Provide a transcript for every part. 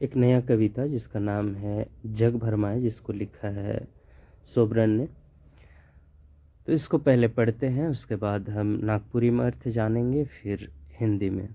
एक नया कविता जिसका नाम है जग भरमाए, जिसको लिखा है सोबरन ने। तो इसको पहले पढ़ते हैं, उसके बाद हम नागपुरी में अर्थ जानेंगे, फिर हिंदी में।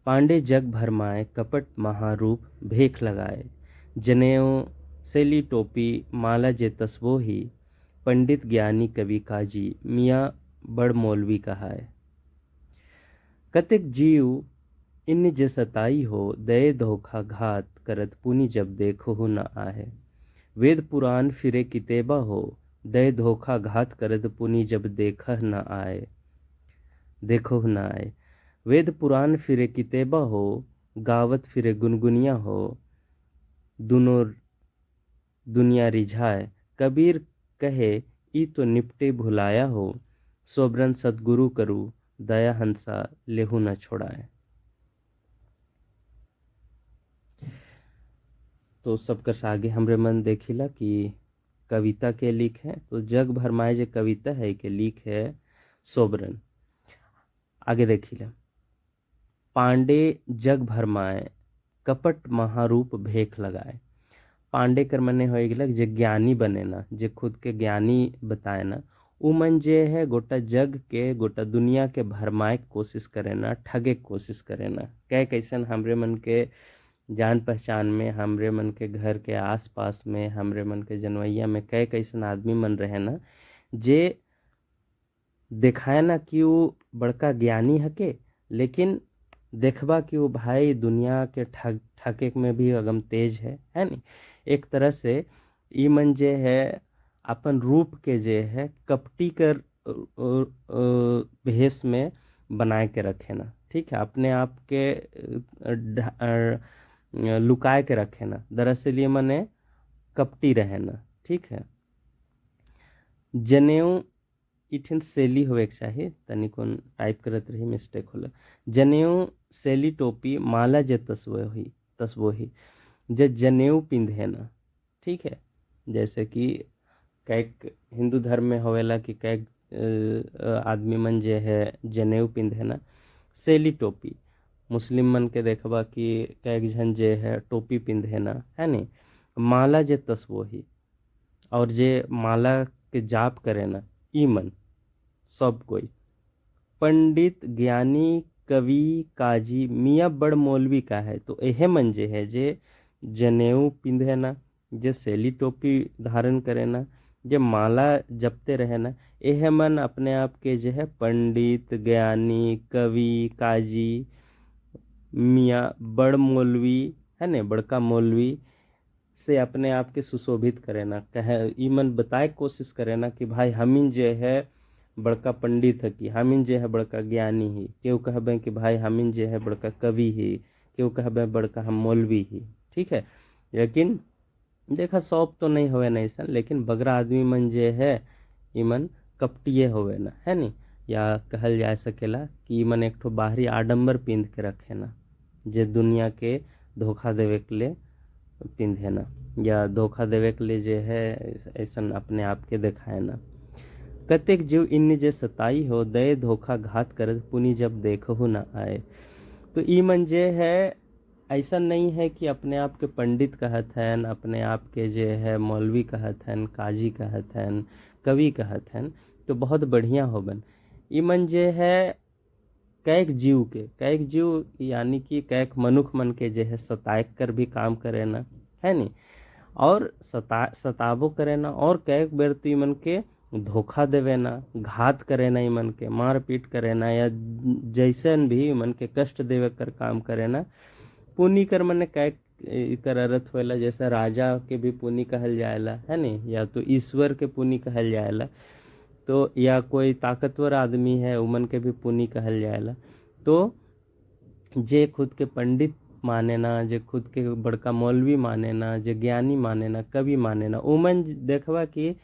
पांडे जग भरमाए कपट महारूप भेख लगाए, जनेऊ सेली टोपी माला जे तस्वो ही, पंडित ज्ञानी कवि काजी मियाँ बड़ मौलवी कहाए। कतिक जीव इन जे सताई हो, दये धोखा घात करत पुनि जब देखो हो न आए। वेद पुराण फिरे कितेबा हो, दये धोखा घात करत पुनि जब देखह न आए, देखो न आए। वेद पुराण फिरे कितेबा हो, गावत फिरे गुनगुनिया हो, दुनो दुनिया रिझाए। कबीर कहे ई तो निपटे भुलाया हो, सोबरन सतगुरु करू दया हंसा लेहु न छोड़ाए। तो सबकर आगे हमरे मन देखिला कि कविता के लिख है। तो जग भरमाए जो कविता है के लिख है सोबरन। आगे देखिला, पांडे जग भरमाए कपट महारूप भेख लगाए। पांडे कर मने हो गया जे ज्ञानी बने ना, जे खुद के ज्ञानी बताए ना, उ मन जे है गोटा जग के गोटा दुनिया के भरमाए कोशिश करे ना, ठगे कोशिश करे ना। कै कैसन हमरे मन के जान पहचान में, हमरे मन के घर के आस पास में, हमरे मन के जनवैया में कै कैसन आदमी मन रहे ना, जे दिखाए ना कि वो बड़का ज्ञानी हके, लेकिन देखबा कि वो भाई दुनिया के ठगे में भी अगम तेज है नी। एक तरह से ई मन जे है अपन रूप के जे है कपटी कर भेष में बनाए के रखे ना, ठीक है, अपने आप के लुकाए के रखे ना, दरअसल ये मने कपटी रहे ना, ठीक है। जनेऊ इठिन सेली होवे चाहिए, तनिकोन टाइप करत रही मिस्टेक होला। जनेऊ सेली टोपी माला जे तस्वो ही जे जनेऊ पिंधे ना, ठीक है। जैसे कि कैक हिंदू धर्म में होवेला कि कैक आदमी मन जे है जनेऊ पिंधे ना, सेली टोपी। मुस्लिम मन के देखबा कि कैक झन जे है टोपी पिंधे ना, है नी। माला जे तस्वो ही, और जे माला के जाप करे ना, ई मन सब कोई। पंडित ज्ञानी कवि काजी मियाँ बड़ मौलवी का है। तो यह मन जे है जे जनेऊ पिंधे ना, जे सेली टोपी धारण करे ना, जे माला जपते रहे ना, यह मन अपने आप के जो है पंडित ज्ञानी कवि काजी मियाँ बड़ मौलवी, है ने, बड़का मौलवी से अपने आप के सुशोभित करे ना, कहे ई मन बताए कोशिश करे ना कि भाई हमिन जे है बड़का पंडित है, कि हमिन जे है बड़का ज्ञानी ही, क्यों कहबे कि भाई हमिन जे है बड़का कवि ही, क्यों कहबे बड़का हम मौलवी ही, ठीक है। लेकिन देखा सब तो नहीं होवे नहीं सन, लेकिन बगरा आदमी मन जे है ई मन कपटिए होवे ना, है नी। या कहल जा सकेला कि ई मन एक ठो बाहरी आडंबर पिंध के रखे ना, जे दुनिया के धोखा देवे के लिए पिंधे ना, या धोखा देवे के लिए जे है ऐसा अपने आप के दिखाए ना। कतेक जीव इन जे सताई हो, दये धोखा घात करत पुनि जब देखो न आए। तो ई मन जे है ऐसा नहीं है कि अपने आप के पंडित कहत हैं, अपने आप के जे है मौलवी कहत हैं, काजी कहत हैं, कवि कहत हैं, तो बहुत बढ़िया होबन। ई मन जे है कैक जीव यानी कि कैक मनुख मन के जे है सताएक कर भी काम करे ना, है नी। और सताबो करे ना, और कैक बेर तो ई मन के धोखा देवे ना, घात करे ना, ई मन के मार पीट करे ना, या जैसन भी मन के कष्ट देवे कर काम करे ना। पुनि कर मने कैक कर अर्थ होला, जैसे राजा के भी पुनि कहल जाएला, है नी, या तो ईश्वर के पुनि कहल जाएला, तो या कोई ताकतवर आदमी है उमन के भी पुनि कहल जाएला। तो जे खुद के पंडित माने ना, जे खुद के बड़का मौलवी माने ना, जे ज्ञानी माने ना, कवि माने ना, उमन देखवा कि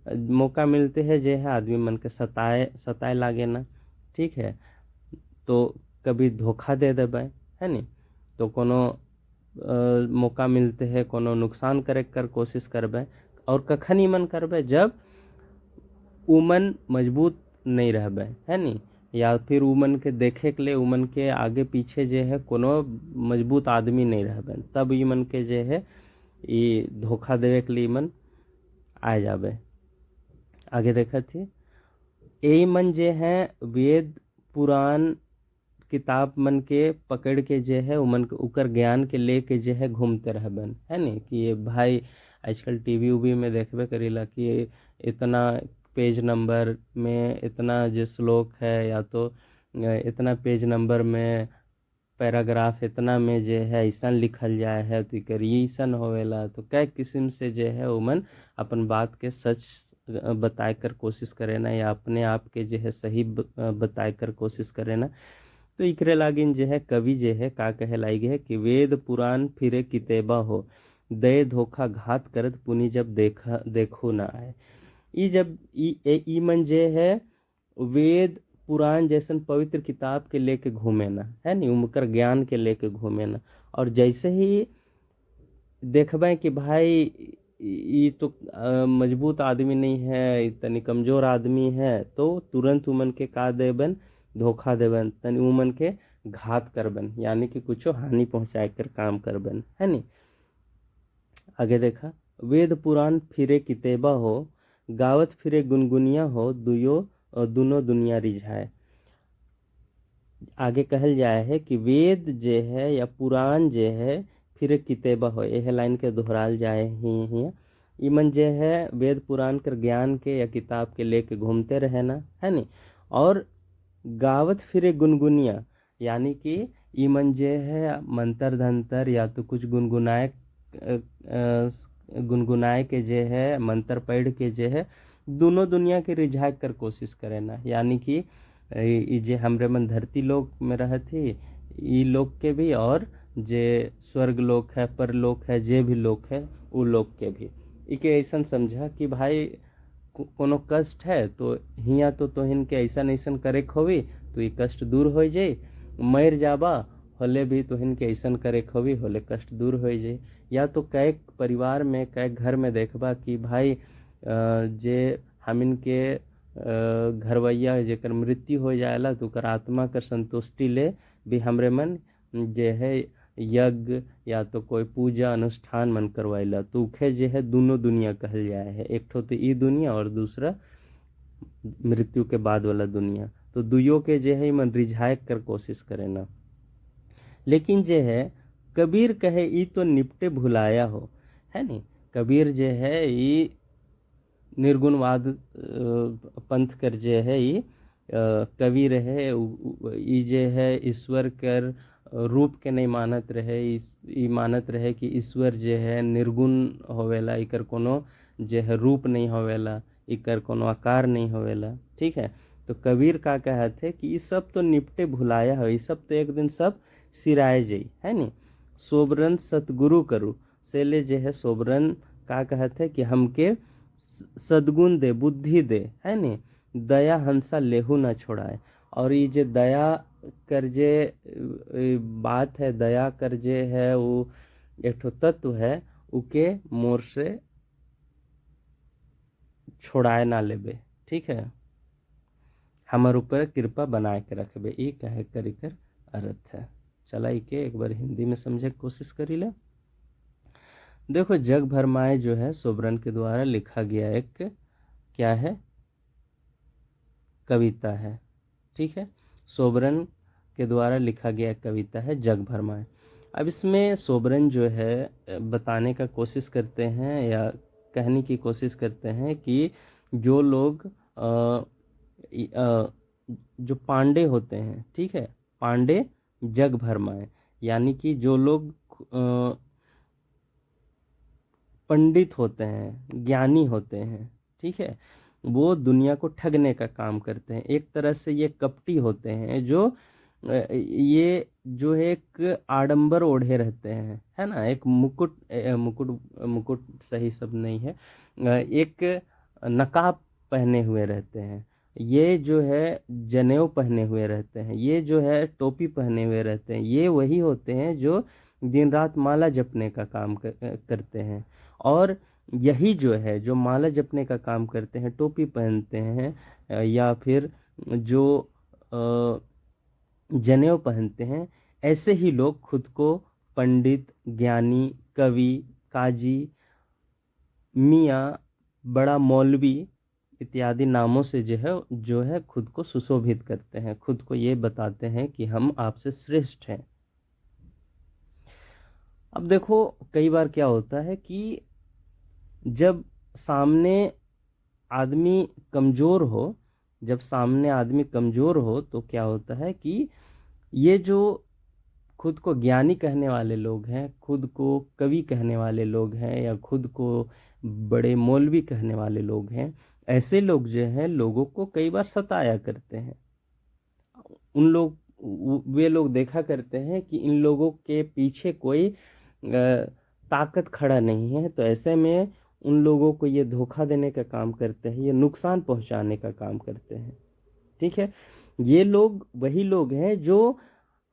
मौका मिलते है जे है आदमी मन के सताए लागे ना, ठीक है। तो कभी धोखा दे देबै, है नी, तो कोनो मौका मिलते है कोनो नुकसान करे कर कोशिश करबै, और कखन ई मन करबै जब उमन मजबूत नहीं रहबै, है नी, या फिर उमन के देखे के लिए उमन के आगे पीछे जे है कोनो मजबूत आदमी नहीं रहबे, तब ईमन के जे है ये धोखा देवे के लिए ईमन आ जाबे। आगे देखा थी यही मन जे है वेद पुराण किताब मन के पकड़ के जे है उमन के उकर ज्ञान के लेके जे है घूमते रहबन, है नी कि ये भाई आजकल टीवी उवी में देखबे करेला कि इतना पेज नंबर में इतना जो श्लोक है या तो इतना पेज नंबर में पैराग्राफ इतना में जे है ऐसा लिखल जाए है तो करिए ऐसा होवेला। तो कई किस्म से जे है उमन अपन बात के सच बताए कर कोशिश करे ना या अपने आप के जो है सही बताए कर कोशिश करे ना। तो इकरे लागिन जे है कवि जे है का कहे लाइग है कि वेद पुराण फिरे कितेबा हो, दय धोखा घात करत पुनि जब देखो ना आए। ई जब ई मन जे है वेद पुराण जैसन पवित्र किताब के लेके घूमे ना, है नी उनकर ज्ञान के लेके घूमे ना। और जैसे ही देखबे कि भाई ये तो मजबूत आदमी नहीं है, इतनी कमजोर आदमी है, तो तुरंत उमन के का देबन धोखा देबन, तनी उमन के घात करबन यानी कि कुछ हानि पहुंचाए कर काम करबन, है नी। आगे देखा वेद पुराण फिरे कितेबा हो, गावत फिरे गुनगुनिया हो, दुनो दुनिया रिझाए। आगे कहल जाए है कि वेद जे है या पुराण जे है फिर कितेबा हो, यह लाइन के दोहराल जाए ही इमन जे है वेद पुराण कर ज्ञान के या किताब के लेके घूमते रहे ना, है नी। और गावत फिरे गुनगुनिया यानी कि इमन जे है मंतर धंतर या तो कुछ गुनगुनाए के जे है मंत्र पढ़ के जे है दोनों दुनिया के रिझाए कर कोशिश करे ना, यानी कि ई जे हमरे मन धरती लोक में रहती ई लोक के भी और जे स्वर्ग लोक है परलोक है जे भी लोक है वो लोक के भी। इके ऐसा समझा कि भाई कोनो कष्ट है तो हिया तो तोहिन के ऐसा ऐसा करे खोवी तो ये कष्ट दूर हो जाए, मर जाबा होले भी तोहिन के ऐसा करे खोवी होले कष्ट दूर हो जाए। या तो कई परिवार में कई घर में देखबा कि भाई जे हमिन के घरवैया जेकर मृत्यु हो जाएला तो ओकर आत्मा कर संतुष्टि ले भी हमरे मन जे है यज्ञ या तो कोई पूजा अनुष्ठान मन करवाइला, तो उखे जे है दोनों दुनिया कहल जाए है, एक ठो तो ई दुनिया और दूसरा मृत्यु के बाद वाला दुनिया। तो दुइयों के जे है मन रिझाए कर कोशिश करे ना। लेकिन जे है कबीर कहे ई तो निपटे भुलाया हो, है नी। कबीर जे है ई निर्गुणवाद पंथ कर जे है ई कवि रहे, ई जे है ईश्वर कर रूप के नहीं मानत रहे, ई मानत रहे कि ईश्वर जे है निर्गुण होवेला, इकर कोनो जे है रूप नहीं होवेला, इकर कोनो आकार नहीं होवेला, ठीक है। तो कबीर का कहत है कि ये सब तो निपटे भुलाया हो, ये सब तो एक दिन सब सिराए जाई, है नी। सोबरन सतगुरु करू से ले जे है सोबरन का कहत है कि हमके सद्गुण दे बुद्धि दे, है नी। दया हंसा लेहू ना छोड़ाए। और ये जे दया कर जे बात है, दया कर जे है वो एक ठो तत्व है, उके मोर से छोड़ाए ना लेबे, ठीक है। हमार ऊपर कृपा बनाए के रखबे, ये कहे करी कर अर्थ है। चला इके एक बार हिंदी में समझे की कोशिश करी ले। देखो जग भरमाए जो है सोबरन के द्वारा लिखा गया एक क्या है कविता है, ठीक है। सोबरन के द्वारा लिखा गया कविता है जग भरमाए। अब इसमें सोबरन जो है बताने का कोशिश करते हैं या कहने की कोशिश करते हैं कि जो लोग जो पांडे होते हैं, ठीक है, पांडे जग भरमाए यानी कि जो लोग पंडित होते हैं ज्ञानी होते हैं, ठीक है, वो दुनिया को ठगने का काम करते हैं। एक तरह से ये कपटी होते हैं जो ये जो एक आडंबर ओढ़े रहते हैं, है ना, एक मुकुट मुकुट मुकुट सही शब्द नहीं है, एक नकाब पहने हुए रहते हैं, ये जो है जनेऊ पहने हुए रहते हैं, ये जो है टोपी पहने हुए रहते हैं, ये वही होते हैं जो दिन रात माला जपने का काम करते हैं। और यही जो है जो माला जपने का काम करते हैं, टोपी पहनते हैं या फिर जो जनेऊ पहनते हैं, ऐसे ही लोग खुद को पंडित, ज्ञानी, कवि, काजी, मियाँ, बड़ा मौलवी इत्यादि नामों से जो है खुद को सुशोभित करते हैं, खुद को ये बताते हैं कि हम आपसे श्रेष्ठ हैं। अब देखो, कई बार क्या होता है कि जब सामने आदमी कमजोर हो, जब सामने आदमी कमजोर हो तो क्या होता है कि ये जो खुद को ज्ञानी कहने वाले लोग हैं, खुद को कवि कहने वाले लोग हैं, या खुद को बड़े मौलवी कहने वाले लोग हैं, ऐसे लोग जो हैं लोगों को कई बार सताया करते हैं। उन लोग वे लोग देखा करते हैं कि इन लोगों के पीछे कोई ताकत खड़ा नहीं है, तो ऐसे में उन लोगों को ये धोखा देने का काम करते हैं, ये नुकसान पहुंचाने का काम करते हैं। ठीक है, ये लोग वही लोग हैं जो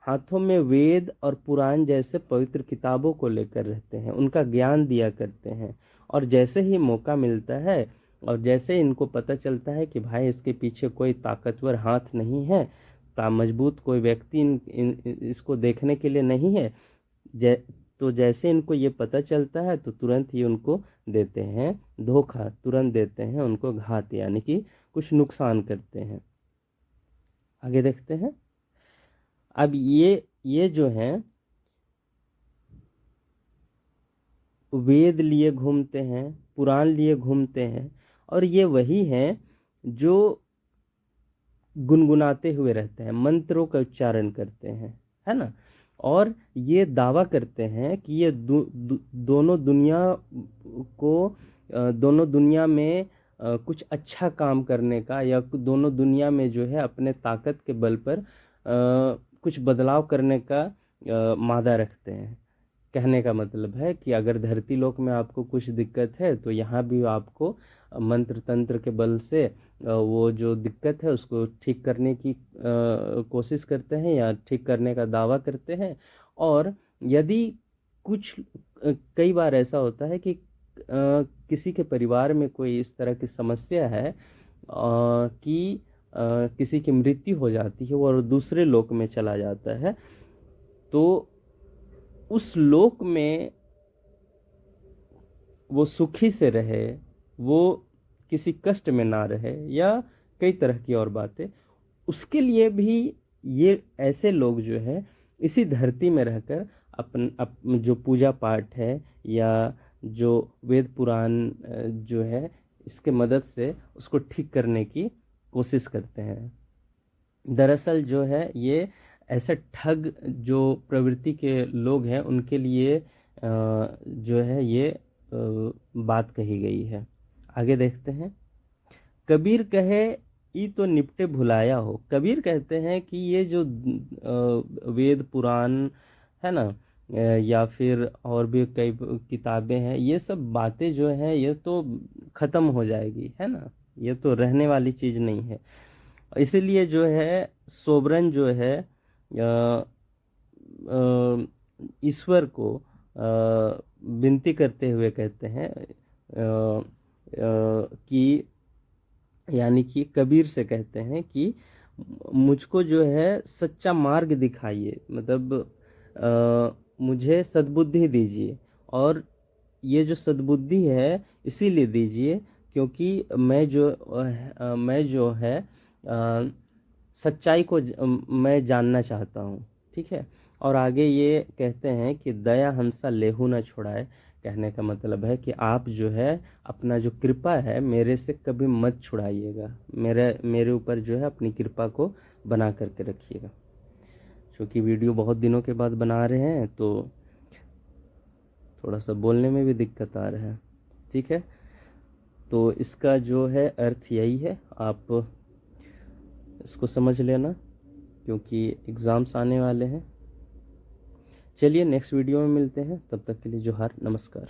हाथों में वेद और पुराण जैसे पवित्र किताबों को लेकर रहते हैं, उनका ज्ञान दिया करते हैं, और जैसे ही मौका मिलता है और जैसे इनको पता चलता है कि भाई इसके पीछे कोई ताकतवर हाथ नहीं है, मजबूत कोई व्यक्ति इसको देखने के लिए नहीं है, तो जैसे इनको ये पता चलता है तो तुरंत ही उनको देते हैं धोखा, तुरंत देते हैं उनको घात, यानी कि कुछ नुकसान करते हैं। आगे देखते हैं। अब ये जो हैं वेद लिए घूमते हैं, पुराण लिए घूमते हैं, और ये वही हैं जो गुनगुनाते हुए रहते हैं, मंत्रों का उच्चारण करते हैं, है ना, और ये दावा करते हैं कि ये दोनों दुनिया को दोनों दुनिया में कुछ अच्छा काम करने का, या दोनों दुनिया में जो है अपने ताकत के बल पर कुछ बदलाव करने का मादा रखते हैं। कहने का मतलब है कि अगर धरती लोक में आपको कुछ दिक्कत है तो यहाँ भी आपको मंत्र तंत्र के बल से वो जो दिक्कत है उसको ठीक करने की कोशिश करते हैं, या ठीक करने का दावा करते हैं। और यदि कुछ कई बार ऐसा होता है कि किसी के परिवार में कोई इस तरह की समस्या है कि किसी की मृत्यु हो जाती है और दूसरे लोक में चला जाता है, तो उस लोक में वो सुखी से रहे, वो किसी कष्ट में ना रहे, या कई तरह की और बातें, उसके लिए भी ये ऐसे लोग जो है इसी धरती में रहकर अपन जो पूजा पाठ है या जो वेद पुराण जो है इसके मदद से उसको ठीक करने की कोशिश करते हैं। दरअसल जो है ये ऐसे ठग जो प्रवृत्ति के लोग हैं उनके लिए जो है ये बात कही गई है। आगे देखते हैं। कबीर कहे ई तो निपटे भुलाया हो। कबीर कहते हैं कि ये जो वेद पुराण है ना, या फिर और भी कई किताबें हैं, ये सब बातें जो है ये तो खत्म हो जाएगी, है ना, ये तो रहने वाली चीज नहीं है। इसीलिए जो है सोबरन जो है ईश्वर को विनती करते हुए कहते हैं कि, यानी कि कबीर से कहते हैं कि मुझको जो है सच्चा मार्ग दिखाइए, मतलब मुझे सद्बुद्धि दीजिए, और ये जो सद्बुद्धि है इसीलिए दीजिए क्योंकि मैं जो है सच्चाई को मैं जानना चाहता हूँ। ठीक है, और आगे ये कहते हैं कि दया हंसा लेहू न छुड़ाए। कहने का मतलब है कि आप जो है अपना जो कृपा है मेरे से कभी मत छुड़ाइएगा, मेरे ऊपर जो है अपनी कृपा को बना करके रखिएगा। क्योंकि वीडियो बहुत दिनों के बाद बना रहे हैं तो थोड़ा सा बोलने में भी दिक्कत आ रहा है। ठीक है, तो इसका जो है अर्थ यही है, आप इसको समझ लेना क्योंकि एग्ज़ाम्स आने वाले हैं। चलिए नेक्स्ट वीडियो में मिलते हैं, तब तक के लिए जोहार, नमस्कार।